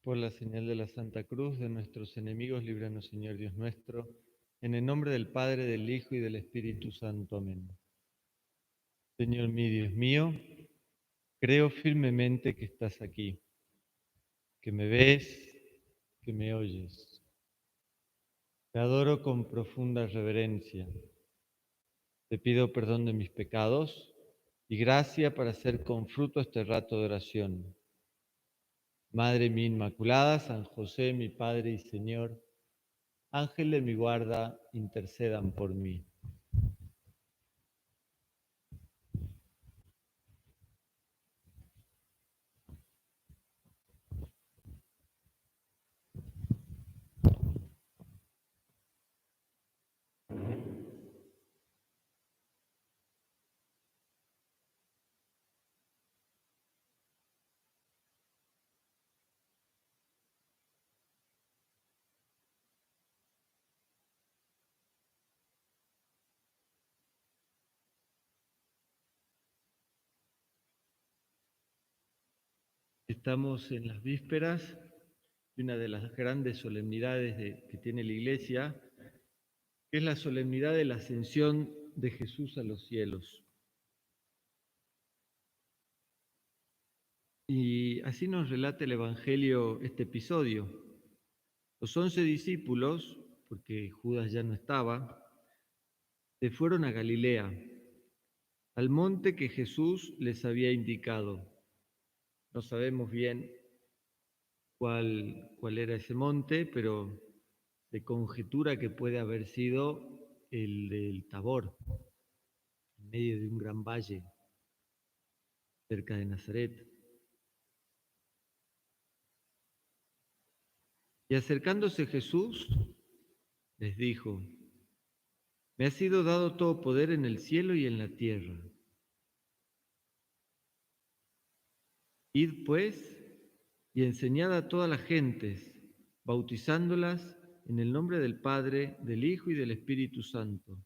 Por la señal de la Santa Cruz de nuestros enemigos, líbranos, Señor Dios nuestro, en el nombre del Padre, del Hijo y del Espíritu Santo. Amén. Señor mi Dios mío, creo firmemente que estás aquí, que me ves, que me oyes. Te adoro con profunda reverencia. Te pido perdón de mis pecados y gracia para hacer con fruto este rato de oración. Madre mía Inmaculada, San José, mi Padre y Señor, Ángel de mi guarda, intercedan por mí. Estamos en las vísperas de una de las grandes solemnidades que tiene la Iglesia, que es la solemnidad de la ascensión de Jesús a los cielos. Y así nos relata el Evangelio este episodio. Los 11 discípulos, porque Judas ya no estaba, se fueron a Galilea, al monte que Jesús les había indicado. No sabemos bien cuál era ese monte, pero se conjetura que puede haber sido el del Tabor, en medio de un gran valle cerca de Nazaret. Y acercándose Jesús, les dijo: Me ha sido dado todo poder en el cielo y en la tierra. Id pues y enseñad a todas las gentes, bautizándolas en el nombre del Padre, del Hijo y del Espíritu Santo,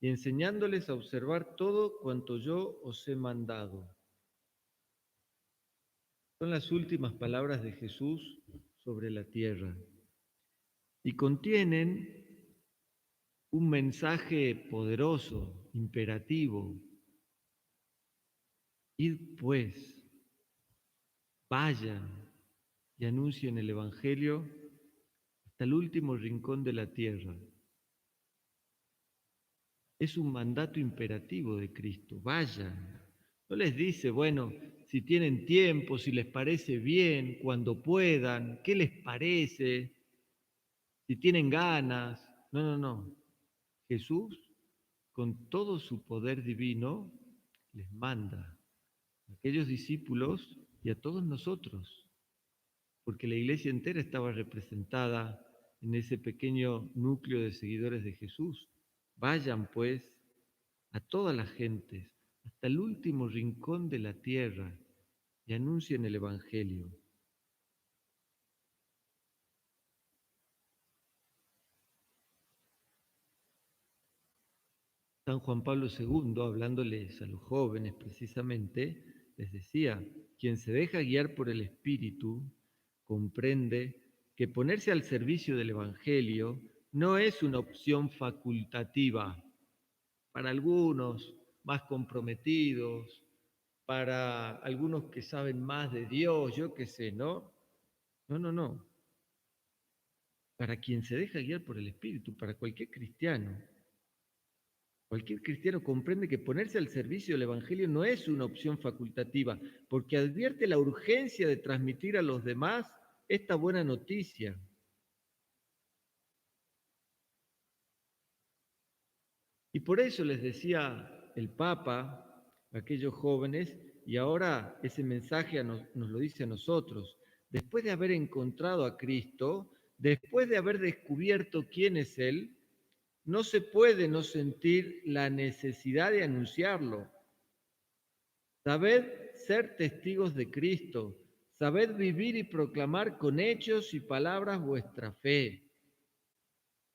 y enseñándoles a observar todo cuanto yo os he mandado. Son las últimas palabras de Jesús sobre la tierra y contienen un mensaje poderoso, imperativo. Id pues, vayan y anuncien el Evangelio hasta el último rincón de la tierra. Es un mandato imperativo de Cristo, vayan. No les dice, bueno, si tienen tiempo, si les parece bien, cuando puedan, qué les parece, si tienen ganas. No, no, no. Jesús, con todo su poder divino, les manda a aquellos discípulos y a todos nosotros, porque la iglesia entera estaba representada en ese pequeño núcleo de seguidores de Jesús. Vayan pues a todas las gentes, hasta el último rincón de la tierra, y anuncien el Evangelio. San Juan Pablo II, hablándoles a los jóvenes precisamente, les decía: quien se deja guiar por el Espíritu comprende que ponerse al servicio del Evangelio no es una opción facultativa para algunos más comprometidos, para algunos que saben más de Dios, yo qué sé, ¿no? No, no, no. Para quien se deja guiar por el Espíritu, para cualquier cristiano. Cualquier cristiano comprende que ponerse al servicio del Evangelio no es una opción facultativa, porque advierte la urgencia de transmitir a los demás esta buena noticia. Y por eso les decía el Papa a aquellos jóvenes, y ahora ese mensaje nos lo dice a nosotros: después de haber encontrado a Cristo, después de haber descubierto quién es Él, no se puede no sentir la necesidad de anunciarlo. Sabed ser testigos de Cristo, sabed vivir y proclamar con hechos y palabras vuestra fe.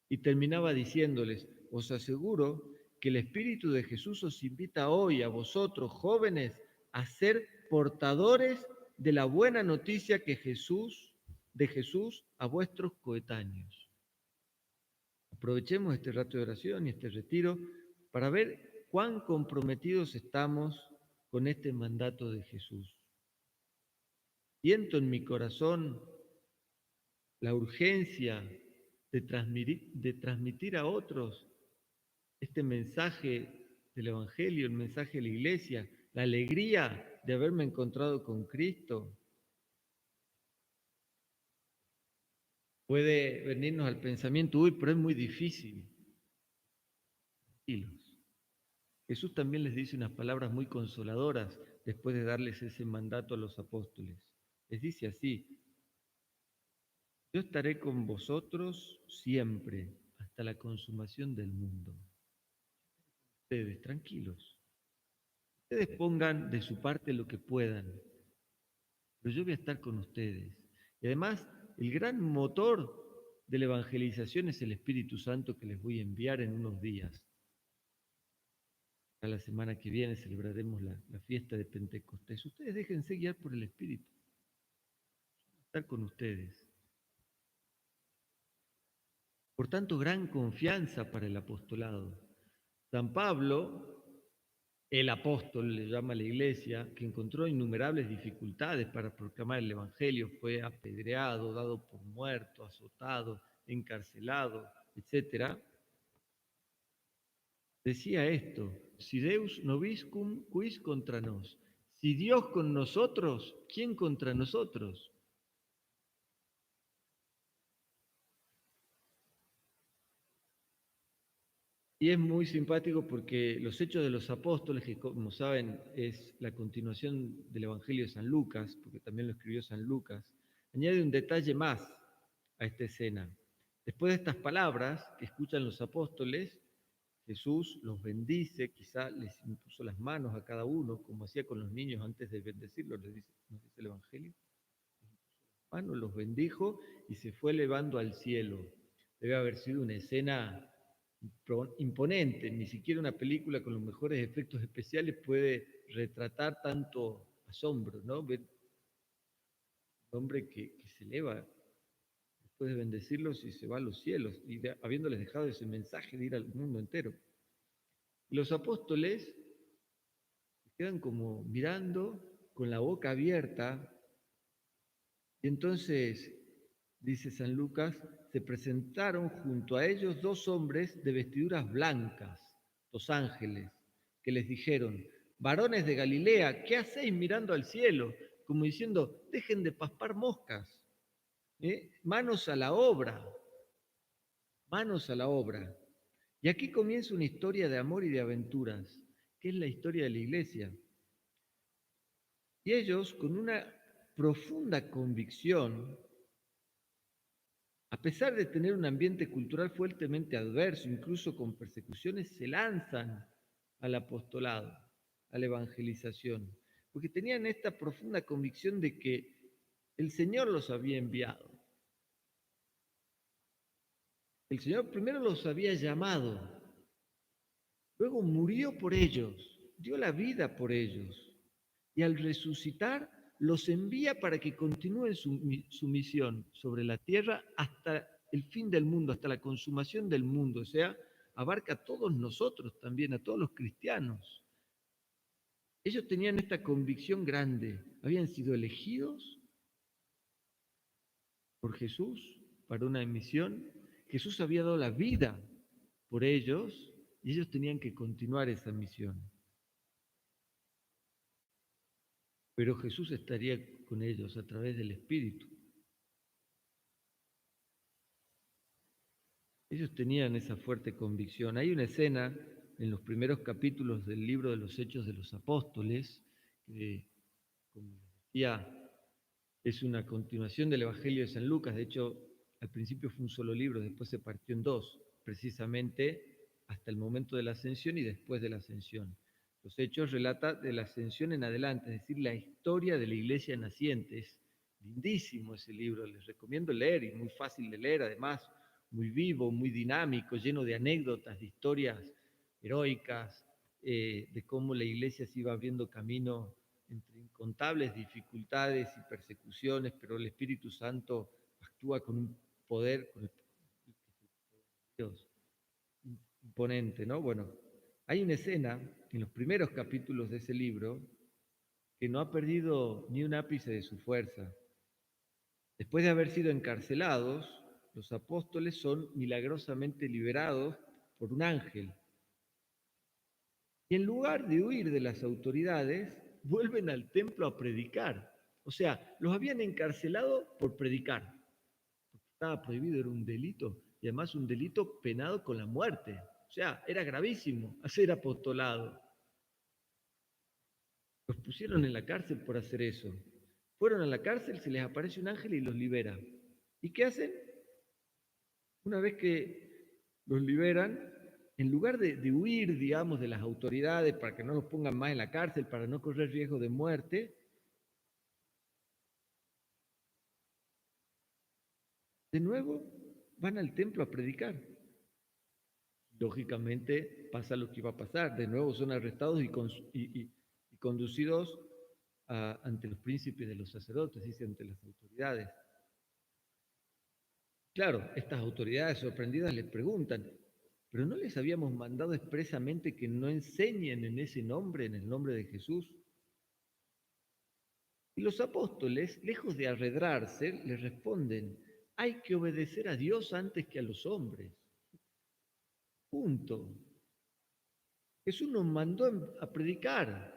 Y terminaba diciéndoles: os aseguro que el Espíritu de Jesús os invita hoy a vosotros, jóvenes, a ser portadores de la buena noticia que Jesús de Jesús a vuestros coetáneos. Aprovechemos este rato de oración y este retiro para ver cuán comprometidos estamos con este mandato de Jesús. Siento en mi corazón la urgencia de transmitir a otros este mensaje del Evangelio, el mensaje de la Iglesia, la alegría de haberme encontrado con Cristo. Puede venirnos al pensamiento, uy, pero es muy difícil. Tranquilos. Jesús también les dice unas palabras muy consoladoras después de darles ese mandato a los apóstoles. Les dice así: yo estaré con vosotros siempre hasta la consumación del mundo. Ustedes, tranquilos. Ustedes pongan de su parte lo que puedan, pero yo voy a estar con ustedes. Y además, el gran motor de la evangelización es el Espíritu Santo que les voy a enviar en unos días. A la semana que viene celebraremos la fiesta de Pentecostés. Ustedes déjense guiar por el Espíritu. Estar con ustedes. Por tanto, gran confianza para el apostolado. San Pablo, el apóstol, le llama a la iglesia, que encontró innumerables dificultades para proclamar el Evangelio, fue apedreado, dado por muerto, azotado, encarcelado, etcétera. Decía esto: si Deus nobiscum, quis contra nos. Si Dios con nosotros, ¿quién contra nosotros? Y es muy simpático porque los Hechos de los Apóstoles, que como saben es la continuación del Evangelio de San Lucas, porque también lo escribió San Lucas, añade un detalle más a esta escena. Después de estas palabras que escuchan los apóstoles, Jesús los bendice, quizá les impuso las manos a cada uno, como hacía con los niños antes de bendecirlos, nos dice el Evangelio. Manos los bendijo y se fue elevando al cielo. Debe haber sido una escena imponente, ni siquiera una película con los mejores efectos especiales puede retratar tanto asombro, ¿no? Ver un hombre que se eleva después de bendecirlos y se va a los cielos, y habiéndoles dejado ese mensaje de ir al mundo entero. Los apóstoles quedan como mirando con la boca abierta, y entonces, dice San Lucas, se presentaron junto a ellos dos hombres de vestiduras blancas, dos ángeles, que les dijeron: varones de Galilea, ¿qué hacéis mirando al cielo? Como diciendo, dejen de paspar moscas, manos a la obra, manos a la obra. Y aquí comienza una historia de amor y de aventuras, que es la historia de la iglesia. Y ellos, con una profunda convicción, a pesar de tener un ambiente cultural fuertemente adverso, incluso con persecuciones, se lanzan al apostolado, a la evangelización, porque tenían esta profunda convicción de que el Señor los había enviado. El Señor primero los había llamado, luego murió por ellos, dio la vida por ellos, y al resucitar los envía para que continúen su misión sobre la tierra hasta el fin del mundo, hasta la consumación del mundo, o sea, abarca a todos nosotros también, a todos los cristianos. Ellos tenían esta convicción grande, habían sido elegidos por Jesús para una misión, Jesús había dado la vida por ellos y ellos tenían que continuar esa misión. Pero Jesús estaría con ellos a través del Espíritu. Ellos tenían esa fuerte convicción. Hay una escena en los primeros capítulos del libro de los Hechos de los Apóstoles, que, como les decía, es una continuación del Evangelio de San Lucas. De hecho, al principio fue un solo libro, después se partió en dos, precisamente hasta el momento de la ascensión y después de la ascensión. Los Hechos relata de la ascensión en adelante, es decir, la historia de la iglesia naciente. Es lindísimo ese libro, les recomiendo leer, y muy fácil de leer, además, muy vivo, muy dinámico, lleno de anécdotas, de historias heroicas, de cómo la iglesia se iba abriendo camino entre incontables dificultades y persecuciones, pero el Espíritu Santo actúa con un poder, con el Dios imponente, ¿no? Bueno, hay una escena en los primeros capítulos de ese libro que no ha perdido ni un ápice de su fuerza. Después de haber sido encarcelados, los apóstoles son milagrosamente liberados por un ángel. Y en lugar de huir de las autoridades, vuelven al templo a predicar. O sea, los habían encarcelado por predicar. Estaba prohibido, era un delito, y además un delito penado con la muerte. O sea, era gravísimo hacer apostolado. Los pusieron en la cárcel por hacer eso. Fueron a la cárcel, se les aparece un ángel y los libera. ¿Y qué hacen? Una vez que los liberan, en lugar de huir, digamos, de las autoridades para que no los pongan más en la cárcel, para no correr riesgo de muerte, de nuevo van al templo a predicar. Lógicamente pasa lo que iba a pasar. De nuevo son arrestados y conducidos ante los príncipes de los sacerdotes, dice, ante las autoridades. Claro, estas autoridades sorprendidas les preguntan, ¿pero no les habíamos mandado expresamente que no enseñen en ese nombre, en el nombre de Jesús? Y los apóstoles, lejos de arredrarse, les responden, hay que obedecer a Dios antes que a los hombres. Punto. Jesús nos mandó a predicar.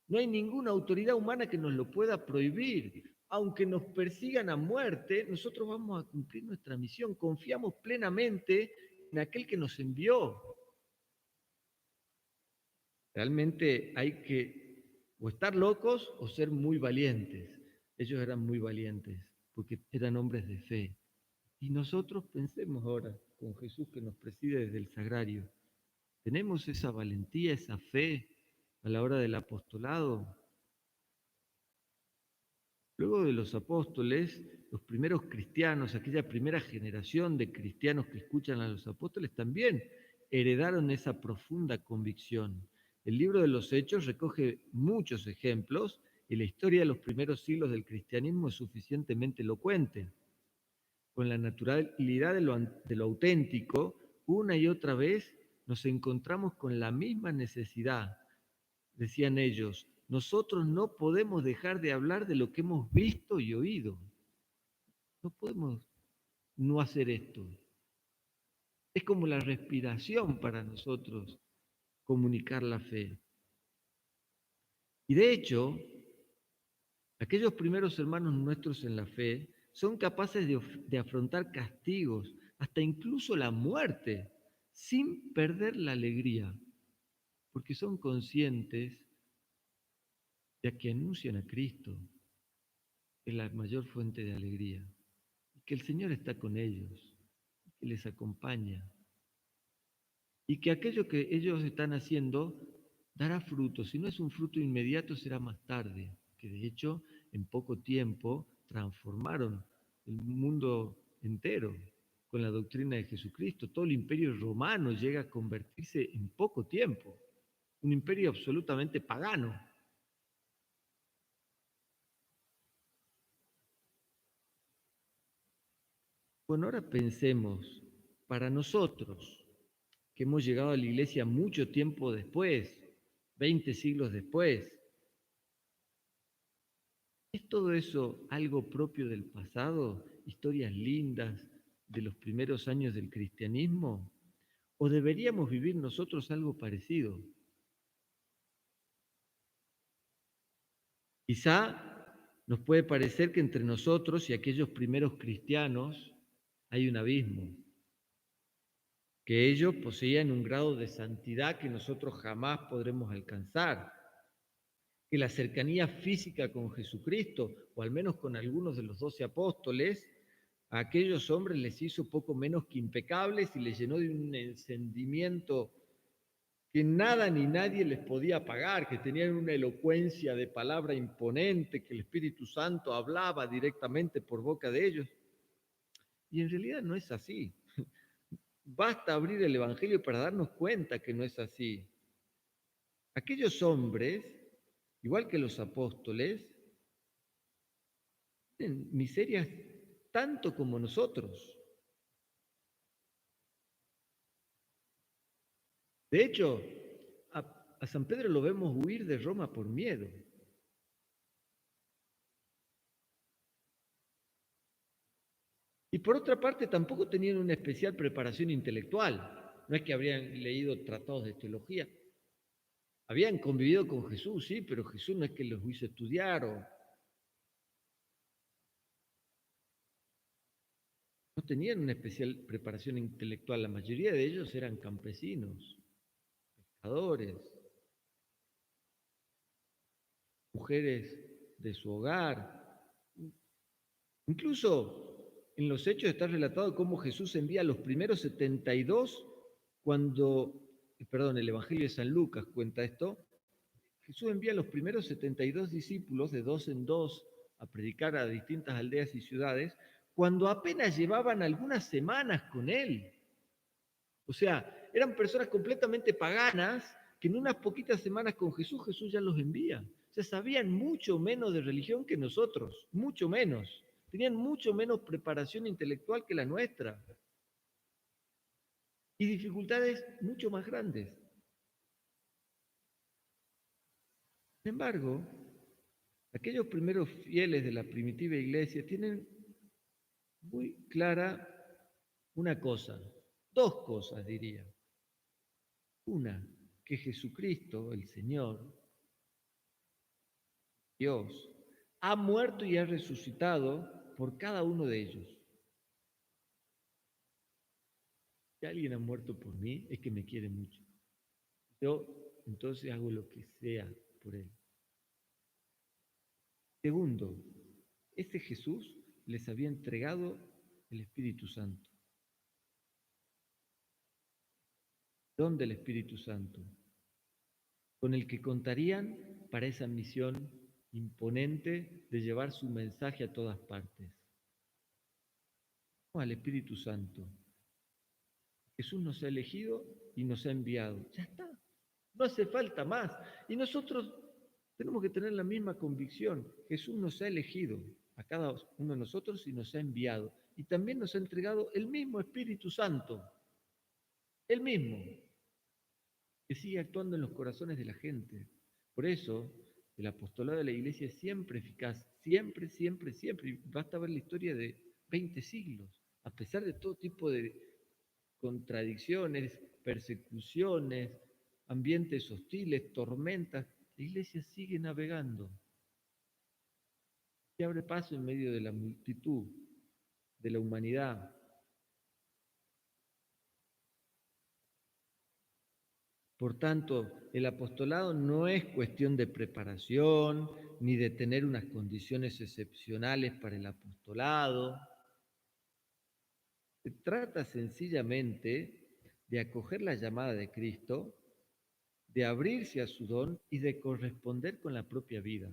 No hay ninguna autoridad humana que nos lo pueda prohibir. Aunque nos persigan a muerte, nosotros vamos a cumplir nuestra misión. Confiamos plenamente en aquel que nos envió. Realmente hay que o estar locos o ser muy valientes. Ellos eran muy valientes porque eran hombres de fe. Y nosotros pensemos ahora con Jesús que nos preside desde el sagrario. ¿Tenemos esa valentía, esa fe a la hora del apostolado? Luego de los apóstoles, los primeros cristianos, aquella primera generación de cristianos que escuchan a los apóstoles, también heredaron esa profunda convicción. El libro de los Hechos recoge muchos ejemplos y la historia de los primeros siglos del cristianismo es suficientemente elocuente. Con la naturalidad de lo auténtico, una y otra vez nos encontramos con la misma necesidad. Decían ellos, nosotros no podemos dejar de hablar de lo que hemos visto y oído. No podemos no hacer esto. Es como la respiración para nosotros comunicar la fe. Y de hecho, aquellos primeros hermanos nuestros en la fe son capaces de afrontar castigos, hasta incluso la muerte, sin perder la alegría, porque son conscientes de que anuncian a Cristo, que es la mayor fuente de alegría, y que el Señor está con ellos, que les acompaña, y que aquello que ellos están haciendo dará fruto. Si no es un fruto inmediato, será más tarde, que de hecho en poco tiempo transformaron el mundo entero con la doctrina de Jesucristo. Todo el imperio romano llega a convertirse en poco tiempo, un imperio absolutamente pagano. Bueno, ahora pensemos, para nosotros, que hemos llegado a la iglesia mucho tiempo después, 20 siglos después, ¿es todo eso algo propio del pasado, historias lindas de los primeros años del cristianismo? ¿O deberíamos vivir nosotros algo parecido? Quizá nos puede parecer que entre nosotros y aquellos primeros cristianos hay un abismo, que ellos poseían un grado de santidad que nosotros jamás podremos alcanzar, que la cercanía física con Jesucristo, o al menos con algunos de los 12 apóstoles, a aquellos hombres les hizo poco menos que impecables y les llenó de un encendimiento que nada ni nadie les podía pagar, que tenían una elocuencia de palabra imponente, que el Espíritu Santo hablaba directamente por boca de ellos. Y en realidad no es así. Basta abrir el Evangelio para darnos cuenta que no es así. Aquellos hombres, igual que los apóstoles, tienen miserias tanto como nosotros. De hecho, a San Pedro lo vemos huir de Roma por miedo. Y por otra parte, tampoco tenían una especial preparación intelectual. No es que habrían leído tratados de teología. Habían convivido con Jesús, sí, pero Jesús no es que los hizo estudiar o no tenían una especial preparación intelectual. La mayoría de ellos eran campesinos, pescadores, mujeres de su hogar. Incluso en los hechos está relatado cómo Jesús envía a los primeros 72 cuando, perdón, el Evangelio de San Lucas cuenta esto. Jesús envía a los primeros 72 discípulos de dos en dos a predicar a distintas aldeas y ciudades cuando apenas llevaban algunas semanas con él. O sea, eran personas completamente paganas que en unas poquitas semanas con Jesús, Jesús ya los envía. O sea, sabían mucho menos de religión que nosotros, mucho menos. Tenían mucho menos preparación intelectual que la nuestra y dificultades mucho más grandes. Sin embargo, aquellos primeros fieles de la primitiva iglesia tienen muy clara una cosa, dos cosas diría. Una, que Jesucristo, el Señor, Dios, ha muerto y ha resucitado por cada uno de ellos. Si alguien ha muerto por mí, es que me quiere mucho. Yo entonces hago lo que sea por él. Segundo, ese Jesús les había entregado el Espíritu Santo. Don del Espíritu Santo, con el que contarían para esa misión imponente de llevar su mensaje a todas partes. Al Espíritu Santo. Jesús nos ha elegido y nos ha enviado. Ya está. No hace falta más. Y nosotros tenemos que tener la misma convicción. Jesús nos ha elegido a cada uno de nosotros y nos ha enviado. Y también nos ha entregado el mismo Espíritu Santo. El mismo. Que sigue actuando en los corazones de la gente. Por eso, el apostolado de la iglesia es siempre eficaz. Siempre, siempre, siempre. Y basta ver la historia de 20 siglos. A pesar de todo tipo de contradicciones, persecuciones, ambientes hostiles, tormentas, la iglesia sigue navegando y abre paso en medio de la multitud, de la humanidad. Por tanto, el apostolado no es cuestión de preparación ni de tener unas condiciones excepcionales para el apostolado. Se trata sencillamente de acoger la llamada de Cristo, de abrirse a su don y de corresponder con la propia vida.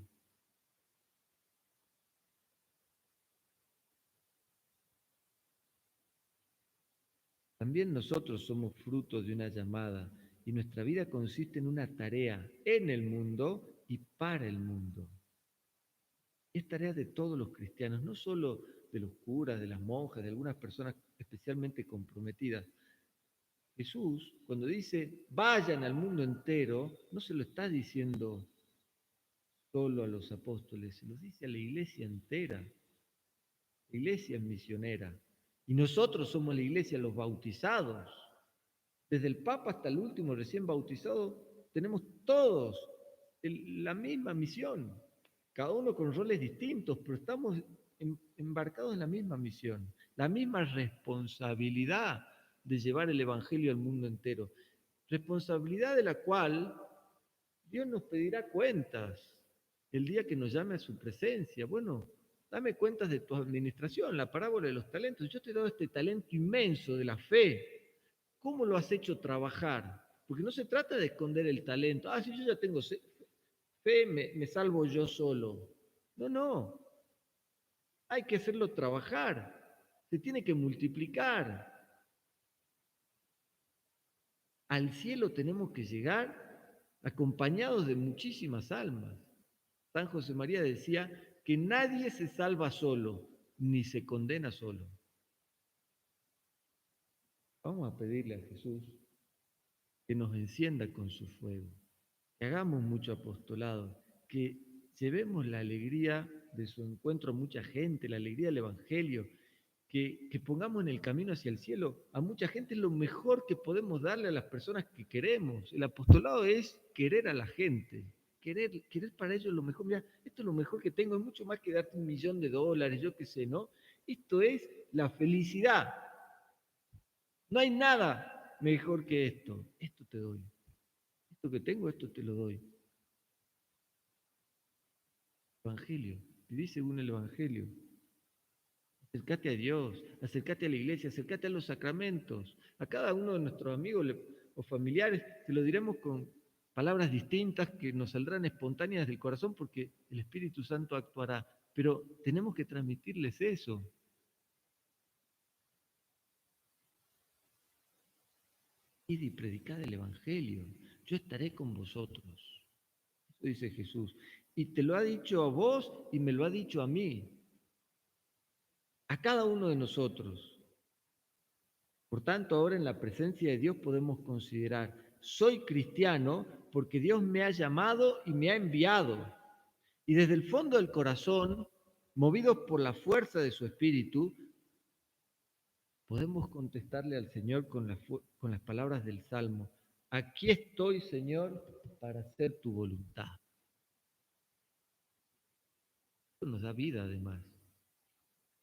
También nosotros somos frutos de una llamada y nuestra vida consiste en una tarea en el mundo y para el mundo. Y es tarea de todos los cristianos, no solo de los curas, de las monjas, de algunas personas especialmente comprometidas. Jesús, cuando dice vayan al mundo entero, no se lo está diciendo solo a los apóstoles, se lo dice a la iglesia entera. La iglesia es misionera. Y nosotros somos la iglesia, los bautizados. Desde el Papa hasta el último recién bautizado, tenemos todos la misma misión, cada uno con roles distintos, pero estamos embarcados en la misma misión, la misma responsabilidad de llevar el Evangelio al mundo entero, responsabilidad de la cual Dios nos pedirá cuentas el día que nos llame a su presencia. Bueno, dame cuentas de tu administración, la parábola de los talentos. Yo te he dado este talento inmenso de la fe. ¿Cómo lo has hecho trabajar? Porque no se trata de esconder el talento. Ah, si yo ya tengo fe, me salvo yo solo. No, no. Hay que hacerlo trabajar. Se tiene que multiplicar. Al cielo tenemos que llegar acompañados de muchísimas almas. San José María decía que nadie se salva solo, ni se condena solo. Vamos a pedirle a Jesús que nos encienda con su fuego, que hagamos mucho apostolado, que llevemos la alegría de su encuentro a mucha gente, la alegría del Evangelio, que pongamos en el camino hacia el cielo a mucha gente. Es lo mejor que podemos darle a las personas que queremos. El apostolado es querer a la gente, querer para ellos lo mejor. Mira, esto es lo mejor que tengo, es mucho más que darte $1.000.000, yo qué sé, ¿no? Esto es la felicidad. No hay nada mejor que esto. Esto te doy. Esto que tengo, esto te lo doy. Evangelio. Viví según el Evangelio. Acércate a Dios, acércate a la iglesia, acércate a los sacramentos. A cada uno de nuestros amigos o familiares se lo diremos con palabras distintas que nos saldrán espontáneas del corazón porque el Espíritu Santo actuará. Pero tenemos que transmitirles eso. Id y predicad el Evangelio. Yo estaré con vosotros. Eso dice Jesús. Y te lo ha dicho a vos y me lo ha dicho a mí, a cada uno de nosotros. Por tanto, ahora en la presencia de Dios podemos considerar, soy cristiano porque Dios me ha llamado y me ha enviado. Y desde el fondo del corazón, movidos por la fuerza de su espíritu, podemos contestarle al Señor con las palabras del Salmo. Aquí estoy, Señor, para hacer tu voluntad. Eso nos da vida, además.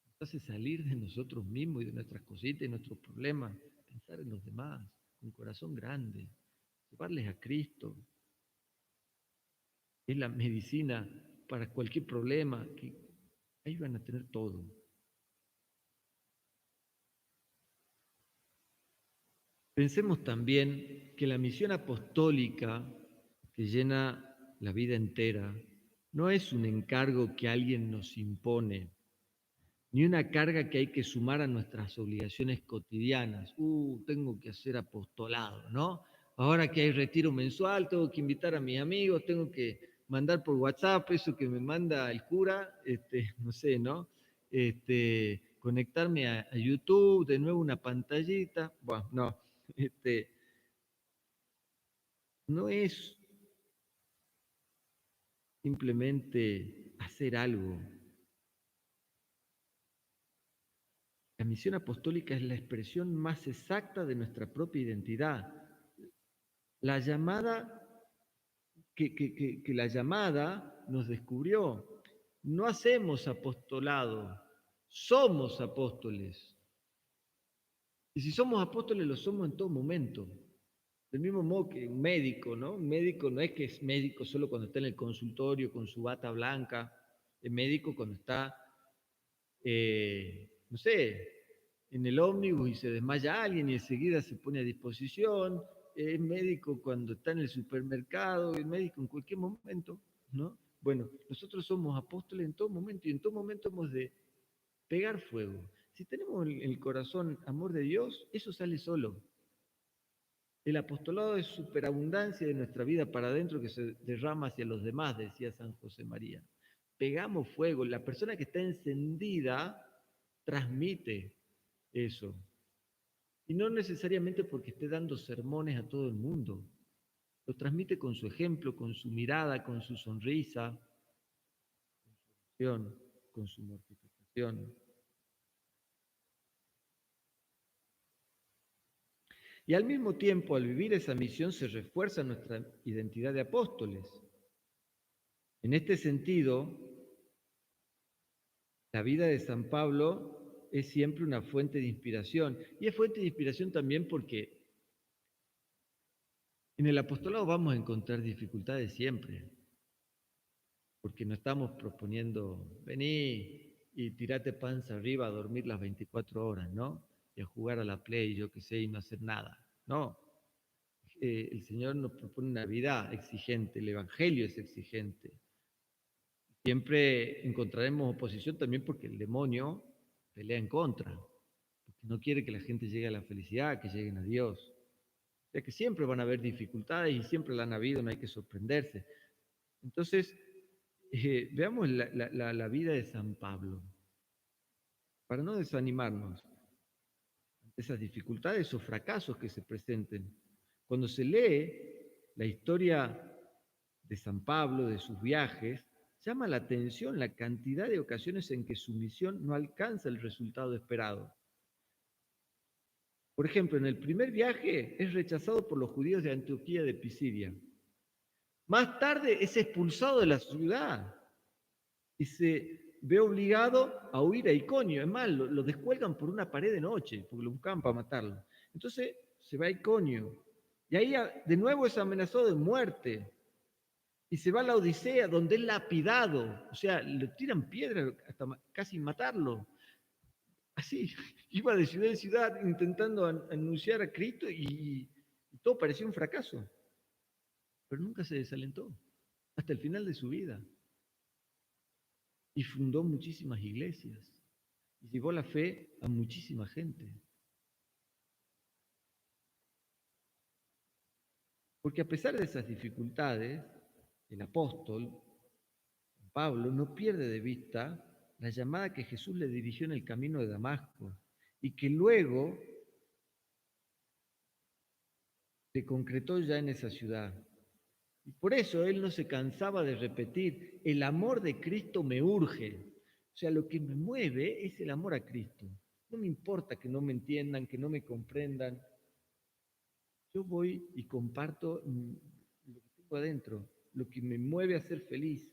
Nos hace salir de nosotros mismos y de nuestras cositas y nuestros problemas, pensar en los demás, con corazón grande, llevarles a Cristo. Es la medicina para cualquier problema, que ahí van a tener todo. Pensemos también que la misión apostólica que llena la vida entera no es un encargo que alguien nos impone, ni una carga que hay que sumar a nuestras obligaciones cotidianas. Tengo que hacer apostolado, ¿no? Ahora que hay retiro mensual, tengo que invitar a mis amigos, tengo que mandar por WhatsApp eso que me manda el cura, no sé, ¿no? Conectarme a YouTube, de nuevo una pantallita. Bueno, no, no es simplemente hacer algo. La misión apostólica es la expresión más exacta de nuestra propia identidad. La llamada, que la llamada nos descubrió. No hacemos apostolado, somos apóstoles. Y si somos apóstoles, lo somos en todo momento. Del mismo modo que un médico, ¿no? Un médico no es que es médico solo cuando está en el consultorio con su bata blanca, es médico cuando está, no sé, en el ómnibus y se desmaya alguien y enseguida se pone a disposición, es médico cuando está en el supermercado, es médico en cualquier momento, ¿no? Bueno, nosotros somos apóstoles en todo momento y en todo momento hemos de pegar fuego. Si tenemos en el corazón amor de Dios, eso sale solo. El apostolado es superabundancia de nuestra vida para adentro que se derrama hacia los demás, decía San José María. Pegamos fuego. La persona que está encendida transmite eso. Y no necesariamente porque esté dando sermones a todo el mundo. Lo transmite con su ejemplo, con su mirada, con su sonrisa, con su mortificación. Y al mismo tiempo, al vivir esa misión, se refuerza nuestra identidad de apóstoles. En este sentido, la vida de San Pablo es siempre una fuente de inspiración. Y es fuente de inspiración también porque en el apostolado vamos a encontrar dificultades siempre. Porque no estamos proponiendo, vení y tirate panza arriba a dormir las 24 horas, ¿no? Y a jugar a la play, yo qué sé, y no hacer nada. No, el Señor nos propone una vida exigente, el Evangelio es exigente. Siempre encontraremos oposición también porque el demonio pelea en contra, porque no quiere que la gente llegue a la felicidad, que lleguen a Dios. O sea que siempre van a haber dificultades y siempre la han habido, no hay que sorprenderse. Entonces, veamos la vida de San Pablo. para no desanimarnos ante esas dificultades o fracasos que se presenten. Cuando se lee la historia de San Pablo, de sus viajes, llama la atención la cantidad de ocasiones en que su misión no alcanza el resultado esperado. Por ejemplo, en el primer viaje es rechazado por los judíos de Antioquía de Pisidia. Más tarde es expulsado de la ciudad y se ve obligado a huir a Iconio. Es más, lo descuelgan por una pared de noche, porque lo buscaban para matarlo. Entonces se va a Iconio. Y ahí de nuevo es amenazado de muerte. Y se va a la Odisea, donde es lapidado. O sea, le tiran piedras hasta casi matarlo. Así, iba de ciudad en ciudad intentando anunciar a Cristo y todo parecía un fracaso. Pero nunca se desalentó, hasta el final de su vida. Y fundó muchísimas iglesias. Y llevó la fe a muchísima gente. Porque a pesar de esas dificultades, el apóstol Pablo no pierde de vista la llamada que Jesús le dirigió en el camino de Damasco y que luego se concretó ya en esa ciudad. Y por eso él no se cansaba de repetir, el amor de Cristo me urge. O sea, lo que me mueve es el amor a Cristo. No me importa que no me entiendan, que no me comprendan. Yo voy y comparto lo que tengo adentro, lo que me mueve a ser feliz,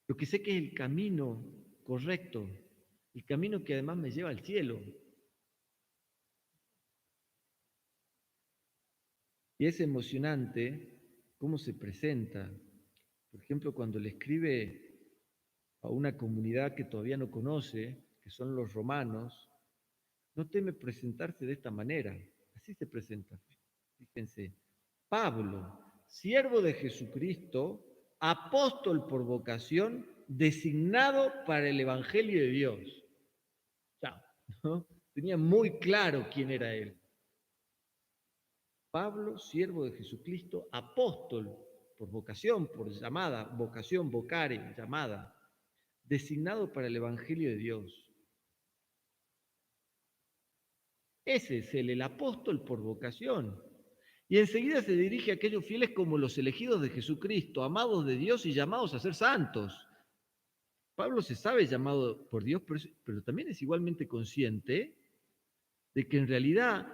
lo que sé que es el camino correcto, el camino que además me lleva al cielo. Y es emocionante cómo se presenta. Por ejemplo, cuando le escribe a una comunidad que todavía no conoce, que son los romanos, no teme presentarse de esta manera. Así se presenta. Fíjense, Pablo, siervo de Jesucristo, apóstol por vocación, designado para el Evangelio de Dios. Chao, ¿no? Tenía muy claro quién era él. Pablo, siervo de Jesucristo, apóstol por vocación, por llamada, vocación, vocare, llamada, designado para el Evangelio de Dios. Ese es el apóstol por vocación. Y enseguida se dirige a aquellos fieles como los elegidos de Jesucristo, amados de Dios y llamados a ser santos. Pablo se sabe llamado por Dios, pero también es igualmente consciente de que en realidad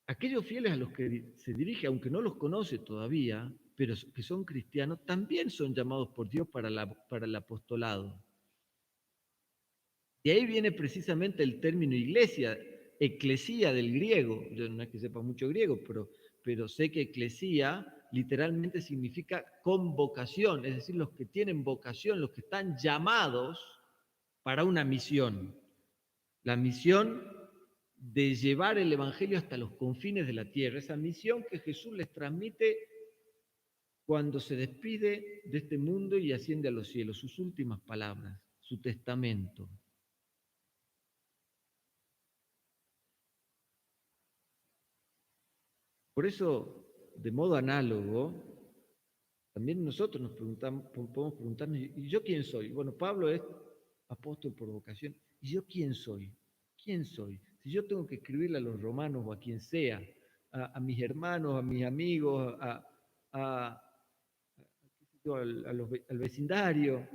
aquellos fieles a los que se dirige, aunque no los conoce todavía, pero que son cristianos, también son llamados por Dios para el apostolado. De ahí viene precisamente el término iglesia, eclesía del griego. Yo no es que sepa mucho griego, pero sé que eclesía literalmente significa convocación, es decir, los que tienen vocación, los que están llamados para una misión. La misión de llevar el Evangelio hasta los confines de la tierra, esa misión que Jesús les transmite cuando se despide de este mundo y asciende a los cielos, sus últimas palabras, su testamento. Por eso, de modo análogo, también nosotros nos preguntamos, podemos preguntarnos, ¿y yo quién soy? Bueno, Pablo es apóstol por vocación. ¿Y yo quién soy? ¿Quién soy? Si yo tengo que escribirle a los romanos o a quien sea, a mis hermanos, a mis amigos, a, al vecindario,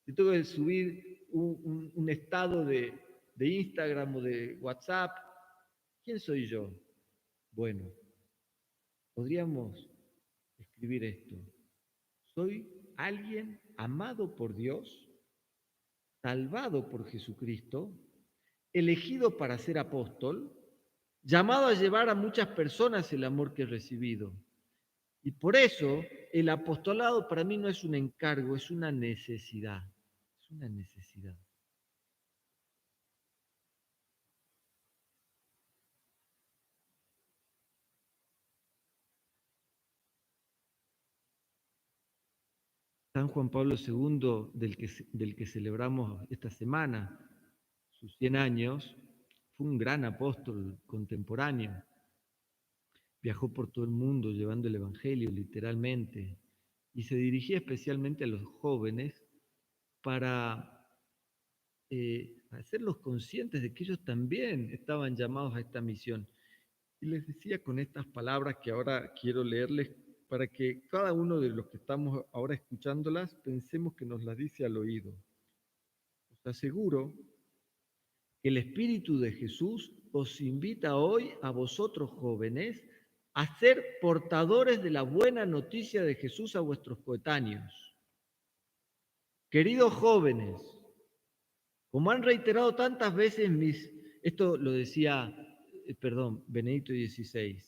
si tengo que subir un estado de Instagram o de WhatsApp, ¿quién soy yo? Bueno, podríamos escribir esto. Soy alguien amado por Dios, salvado por Jesucristo, elegido para ser apóstol, llamado a llevar a muchas personas el amor que he recibido. Y por eso el apostolado para mí no es un encargo, es una necesidad. Es una necesidad. San Juan Pablo II, del que celebramos esta semana sus 100 años, fue un gran apóstol contemporáneo. Viajó por todo el mundo llevando el Evangelio literalmente y se dirigía especialmente a los jóvenes para hacerlos conscientes de que ellos también estaban llamados a esta misión. Y les decía con estas palabras que ahora quiero leerles para que cada uno de los que estamos ahora escuchándolas pensemos que nos las dice al oído. Os aseguro que el Espíritu de Jesús os invita hoy a vosotros jóvenes a ser portadores de la buena noticia de Jesús a vuestros coetáneos. Queridos jóvenes, como han reiterado tantas veces esto lo decía, Benedicto XVI,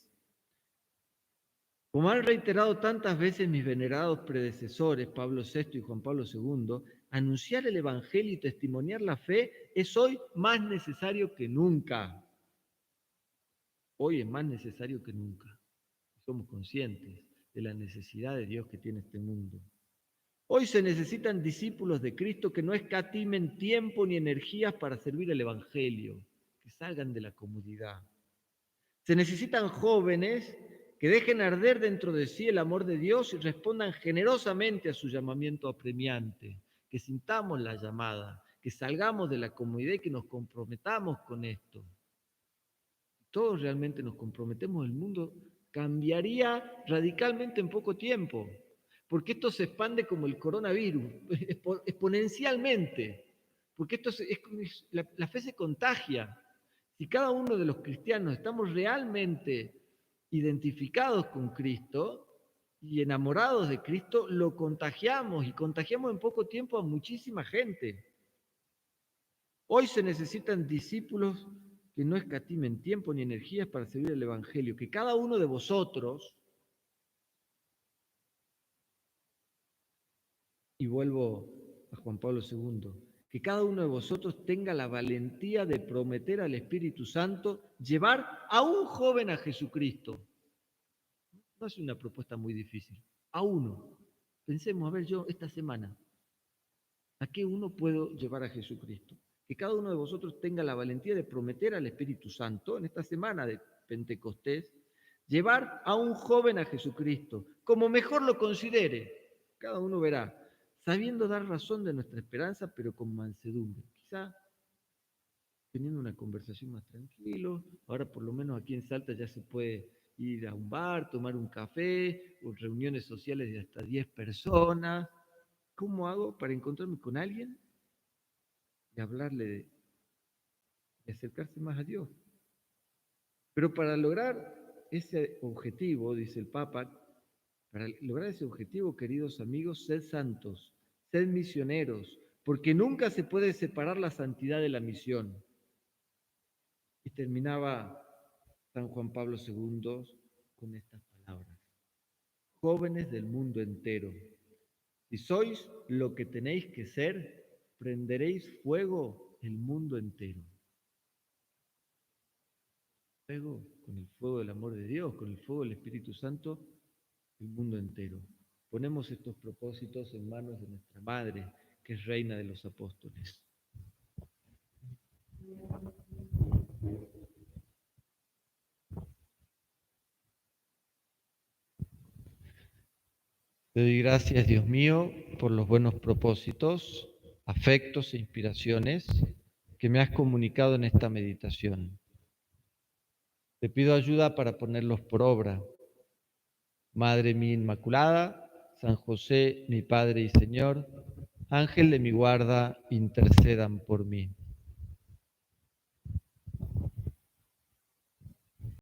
como han reiterado tantas veces mis venerados predecesores, Pablo VI y Juan Pablo II, anunciar el Evangelio y testimoniar la fe es hoy más necesario que nunca. Hoy es más necesario que nunca. Somos conscientes de la necesidad de Dios que tiene este mundo. Hoy se necesitan discípulos de Cristo que no escatimen tiempo ni energías para servir el Evangelio, que salgan de la comodidad. Se necesitan jóvenes que dejen arder dentro de sí el amor de Dios y respondan generosamente a su llamamiento apremiante, que sintamos la llamada, que salgamos de la comodidad y que nos comprometamos con esto. Todos realmente nos comprometemos, el mundo cambiaría radicalmente en poco tiempo, porque esto se expande como el coronavirus, exponencialmente, porque la fe se contagia. Si cada uno de los cristianos estamos realmente identificados con Cristo y enamorados de Cristo, lo contagiamos y contagiamos en poco tiempo a muchísima gente. Hoy se necesitan discípulos que no escatimen tiempo ni energías para servir el Evangelio, que cada uno de vosotros, y vuelvo a Juan Pablo II, que cada uno de vosotros tenga la valentía de prometer al Espíritu Santo llevar a un joven a Jesucristo. No es una propuesta muy difícil, a uno. Pensemos, a ver, yo esta semana, ¿a qué uno puedo llevar a Jesucristo? Que cada uno de vosotros tenga la valentía de prometer al Espíritu Santo en esta semana de Pentecostés, llevar a un joven a Jesucristo, como mejor lo considere. Cada uno verá, sabiendo dar razón de nuestra esperanza, pero con mansedumbre. Quizá teniendo una conversación más tranquilo. Ahora por lo menos aquí en Salta ya se puede ir a un bar, tomar un café, o reuniones sociales de hasta 10 personas. ¿Cómo hago para encontrarme con alguien y hablarle de acercarse más a Dios? Pero para lograr ese objetivo, dice el Papa, para lograr ese objetivo, queridos amigos, sed santos, sed misioneros, porque nunca se puede separar la santidad de la misión. Y terminaba San Juan Pablo II con estas palabras. Jóvenes del mundo entero, si sois lo que tenéis que ser, prenderéis fuego el mundo entero. Fuego, con el fuego del amor de Dios, con el fuego del Espíritu Santo, el mundo entero. Ponemos estos propósitos en manos de nuestra Madre, que es Reina de los Apóstoles. Te doy gracias, Dios mío, por los buenos propósitos, afectos e inspiraciones que me has comunicado en esta meditación. Te pido ayuda para ponerlos por obra. Madre mía Inmaculada, San José, mi Padre y Señor, Ángel de mi guarda, intercedan por mí.